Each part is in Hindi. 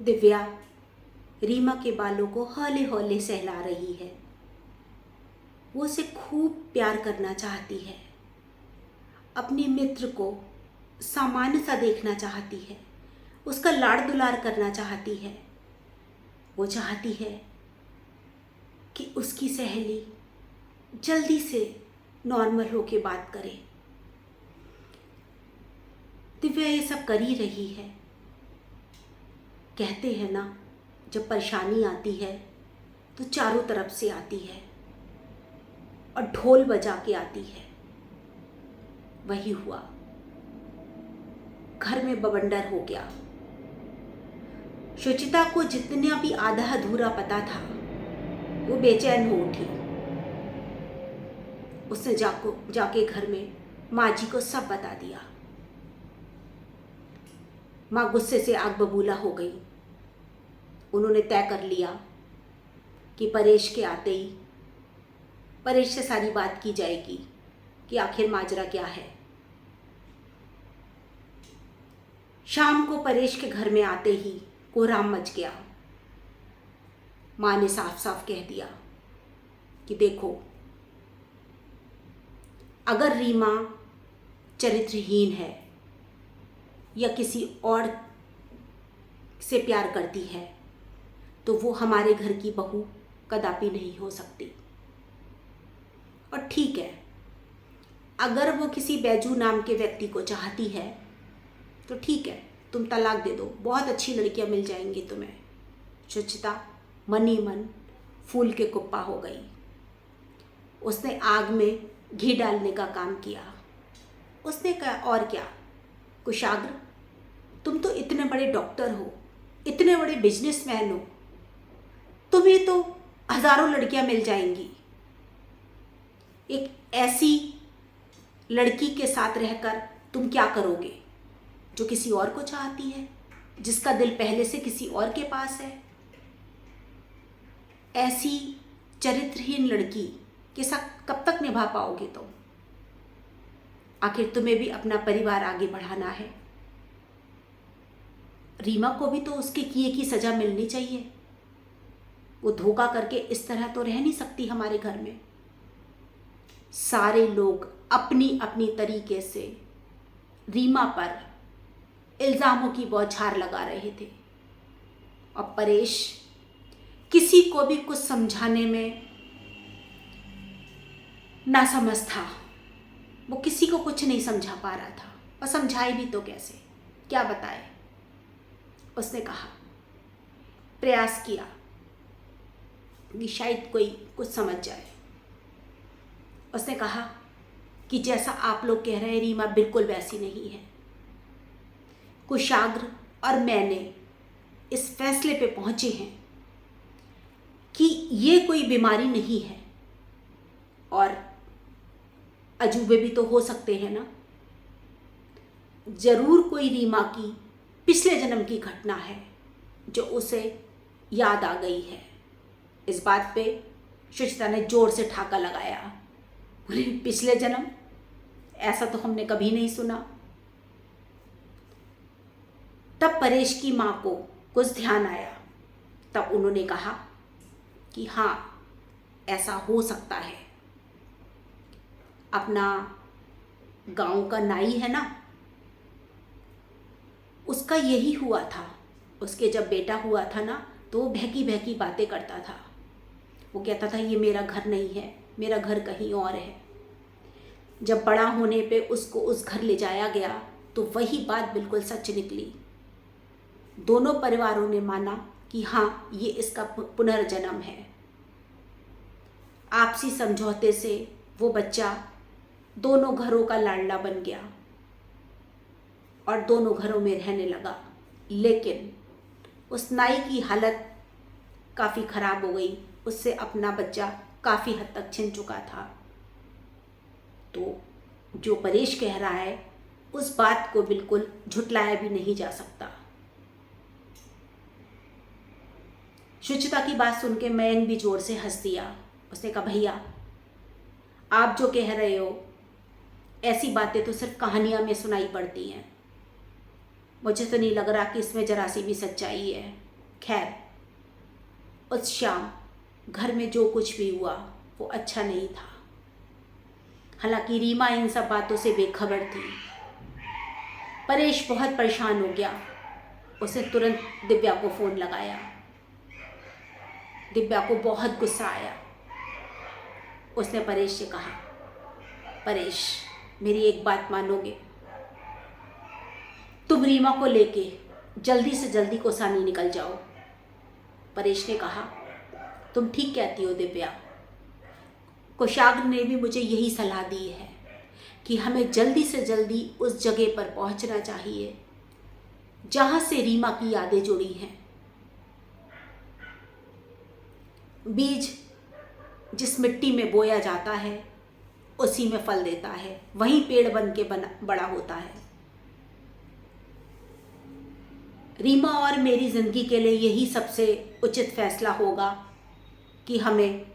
दिव्या रीमा के बालों को हौले हौले सहला रही है। वो उसे खूब प्यार करना चाहती है, अपने मित्र को सामान्य सा देखना चाहती है, उसका लाड़ दुलार करना चाहती है। वो चाहती है कि उसकी सहेली जल्दी से नॉर्मल होके बात करे। दिव्या ये सब कर ही रही है। कहते हैं ना, जब परेशानी आती है तो चारों तरफ से आती है और ढोल बजा के आती है। वही हुआ, घर में बवंडर हो गया। शुचिता को जितना भी आधा अधूरा पता था वो बेचैन हो उठी। उसने जाके घर में माँ जी को सब बता दिया। माँ गुस्से से आग बबूला हो गई। उन्होंने तय कर लिया कि परेश के आते ही परेश से सारी बात की जाएगी कि आखिर माजरा क्या है। शाम को परेश के घर में आते ही कोहराम मच गया। माँ ने साफ साफ कह दिया कि देखो, अगर रीमा चरित्रहीन है या किसी और से प्यार करती है तो वो हमारे घर की बहू कदापि नहीं हो सकती। और ठीक है, अगर वो किसी बैजू नाम के व्यक्ति को चाहती है तो ठीक है, तुम तलाक दे दो, बहुत अच्छी लड़कियां मिल जाएंगी तुम्हें। शुचिता मन ही मन फूल के कुप्पा हो गई। उसने आग में घी डालने का काम किया। उसने कहा, और क्या कुशाग्र, तुम तो इतने बड़े डॉक्टर हो, इतने बड़े बिजनेसमैन हो, तुम्हें तो हजारों लड़कियां मिल जाएंगी। एक ऐसी लड़की के साथ रहकर तुम क्या करोगे जो किसी और को चाहती है, जिसका दिल पहले से किसी और के पास है। ऐसी चरित्रहीन लड़की के साथ कब तक निभा पाओगे तुम? आखिर तुम्हें भी अपना परिवार आगे बढ़ाना है। रीमा को भी तो उसके किए की सजा मिलनी चाहिए। वो धोखा करके इस तरह तो रह नहीं सकती हमारे घर में। सारे लोग अपनी अपनी तरीके से रीमा पर इल्जामों की बौछार लगा रहे थे और परेश किसी को भी कुछ समझाने में नासमझ था। वो किसी को कुछ नहीं समझा पा रहा था, और समझाए भी तो कैसे, क्या बताए। उसने कहा, प्रयास किया कि शायद कोई कुछ समझ जाए। उसने कहा कि जैसा आप लोग कह रहे हैं, रीमा बिल्कुल वैसी नहीं है। कुशाग्र और मैंने इस फैसले पे पहुंचे हैं कि ये कोई बीमारी नहीं है, और अजूबे भी तो हो सकते हैं ना। जरूर कोई रीमा की पिछले जन्म की घटना है जो उसे याद आ गई है। इस बात पे शुचिता ने जोर से ठाका लगाया। बोले, पिछले जन्म? ऐसा तो हमने कभी नहीं सुना। तब परेश की माँ को कुछ ध्यान आया। तब उन्होंने कहा कि हाँ, ऐसा हो सकता है। अपना गांव का नाई है ना, उसका यही हुआ था। उसके जब बेटा हुआ था ना, तो वो बहकी बहकी बातें करता था। वो कहता था, ये मेरा घर नहीं है, मेरा घर कहीं और है। जब बड़ा होने पे उसको उस घर ले जाया गया तो वही बात बिल्कुल सच निकली। दोनों परिवारों ने माना कि हाँ, ये इसका पुनर्जन्म है। आपसी समझौते से वो बच्चा दोनों घरों का लाडला बन गया और दोनों घरों में रहने लगा। लेकिन उस नाई की हालत काफ़ी ख़राब हो गई। उससे अपना बच्चा काफ़ी हद तक छिन चुका था। तो जो परेश कह रहा है, उस बात को बिल्कुल झुटलाया भी नहीं जा सकता। शुचिता की बात सुन के मयंक भी जोर से हंस दिया। उसने कहा, भैया आप जो कह रहे हो, ऐसी बातें तो सिर्फ कहानियां में सुनाई पड़ती हैं। मुझे तो नहीं लग रहा कि इसमें जरा सी भी सच्चाई है। खैर, उस शाम घर में जो कुछ भी हुआ वो अच्छा नहीं था। हालांकि रीमा इन सब बातों से बेखबर थी। परेश बहुत परेशान हो गया। उसने तुरंत दिव्या को फ़ोन लगाया। दिव्या को बहुत गुस्सा आया। उसने परेश से कहा, परेश, मेरी एक बात मानोगे? तुम रीमा को लेके जल्दी से जल्दी कोसानी निकल जाओ। परेश ने कहा, तुम ठीक कहती हो दिव्या। कोषाग्र ने भी मुझे यही सलाह दी है कि हमें जल्दी से जल्दी उस जगह पर पहुंचना चाहिए जहां से रीमा की यादें जुड़ी हैं। बीज जिस मिट्टी में बोया जाता है उसी में फल देता है, वहीं पेड़ बन के बड़ा होता है। रीमा और मेरी ज़िंदगी के लिए यही सबसे उचित फैसला होगा कि हमें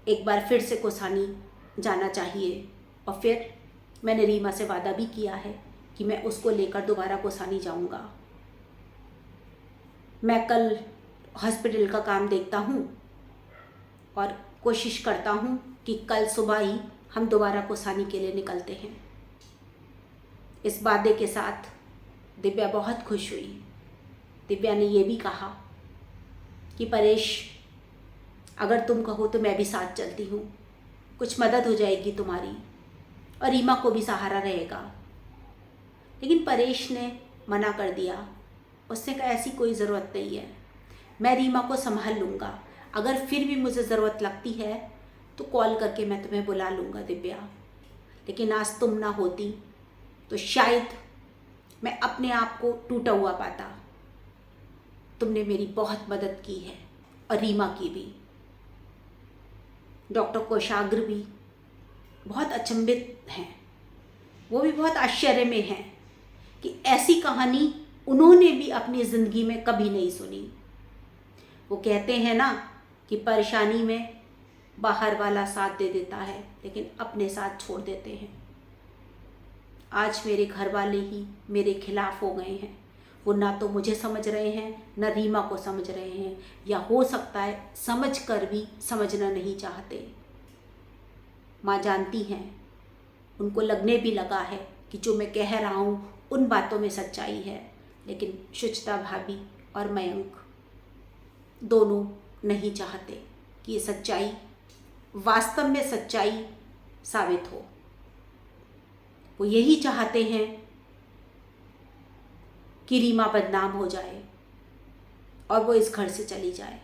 एक बार फिर से कोसानी जाना चाहिए। और फिर मैंने रीमा से वादा भी किया है कि मैं उसको लेकर दोबारा कोसानी जाऊंगा। मैं कल हॉस्पिटल का काम देखता हूँ और कोशिश करता हूँ कि कल सुबह ही हम दोबारा कोसानी के लिए निकलते हैं। इस वादे के साथ दिव्या बहुत खुश हुई। दिव्या ने ये भी कहा कि परेश, अगर तुम कहो तो मैं भी साथ चलती हूँ, कुछ मदद हो जाएगी तुम्हारी और रीमा को भी सहारा रहेगा। लेकिन परेश ने मना कर दिया। उसने कहा, ऐसी कोई ज़रूरत नहीं है, मैं रीमा को संभाल लूँगा। अगर फिर भी मुझे ज़रूरत लगती है तो कॉल करके मैं तुम्हें बुला लूँगा दिव्या। लेकिन आज तुम ना होती तो शायद मैं अपने आप को टूटा हुआ पाता। तुमने मेरी बहुत मदद की है और रीमा की भी। डॉक्टर कोषाग्र भी बहुत अचंभित हैं। वो भी बहुत आश्चर्य में हैं कि ऐसी कहानी उन्होंने भी अपनी ज़िंदगी में कभी नहीं सुनी। वो कहते हैं ना कि परेशानी में बाहर वाला साथ दे देता है लेकिन अपने साथ छोड़ देते हैं। आज मेरे घर वाले ही मेरे खिलाफ हो गए हैं। वो ना तो मुझे समझ रहे हैं न रीमा को समझ रहे हैं, या हो सकता है समझ कर भी समझना नहीं चाहते। माँ जानती हैं, उनको लगने भी लगा है कि जो मैं कह रहा हूँ उन बातों में सच्चाई है। लेकिन शुचिता भाभी और मयंक दोनों नहीं चाहते कि ये सच्चाई वास्तव में सच्चाई साबित हो। वो यही चाहते हैं कि रीमा बदनाम हो जाए और वो इस घर से चली जाए।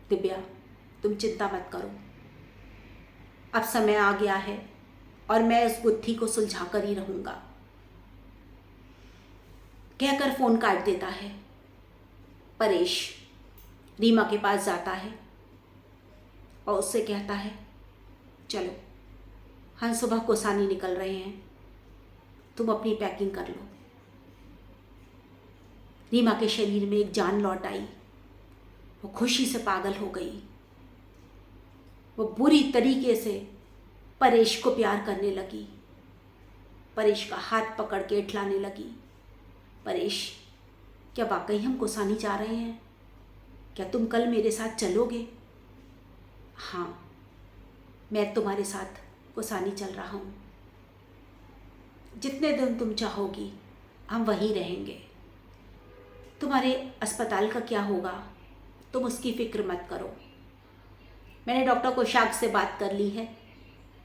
दिव्या, तुम चिंता मत करो, अब समय आ गया है और मैं इस गुत्थी को सुलझा कर ही रहूँगा। कहकर फ़ोन काट देता है। परेश रीमा के पास जाता है और उससे कहता है, चलो हम सुबह कोसानी निकल रहे हैं, तुम अपनी पैकिंग कर लो। रीमा के शरीर में एक जान लौट आई। वो खुशी से पागल हो गई। वो बुरी तरीके से परेश को प्यार करने लगी। परेश का हाथ पकड़ के इठलाने लगी। परेश, क्या वाकई हम कोसानी जा रहे हैं? क्या तुम कल मेरे साथ चलोगे? हाँ, मैं तुम्हारे साथ कोसानी चल रहा हूँ। जितने दिन तुम चाहोगी हम वहीं रहेंगे। तुम्हारे अस्पताल का क्या होगा तुम उसकी फ़िक्र मत करो। मैंने डॉक्टर कोषाग्र से बात कर ली है,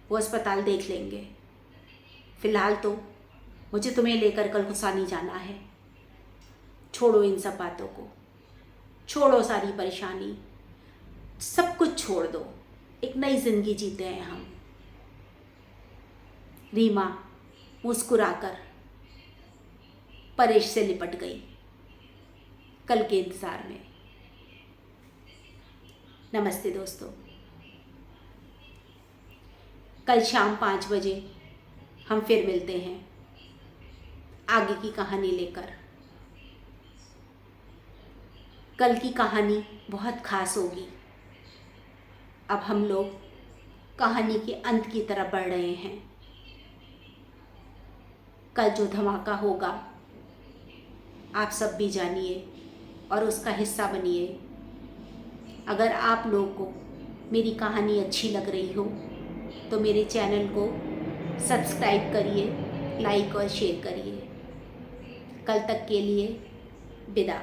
वो अस्पताल देख लेंगे। फ़िलहाल तो मुझे तुम्हें लेकर कल कोसानी जाना है। छोड़ो इन सब बातों को, छोड़ो सारी परेशानी, सब कुछ छोड़ दो। एक नई ज़िंदगी जीते हैं हम। रीमा मुस्कुराकर परेश से लिपट गई कल के इंतज़ार में। नमस्ते दोस्तों, कल शाम 5 बजे हम फिर मिलते हैं आगे की कहानी लेकर। कल की कहानी बहुत ख़ास होगी। अब हम लोग कहानी के अंत की तरफ बढ़ रहे हैं। कल जो धमाका होगा आप सब भी जानिए और उसका हिस्सा बनिए। अगर आप लोग को मेरी कहानी अच्छी लग रही हो तो मेरे चैनल को सब्सक्राइब करिए, लाइक और शेयर करिए। कल तक के लिए विदा।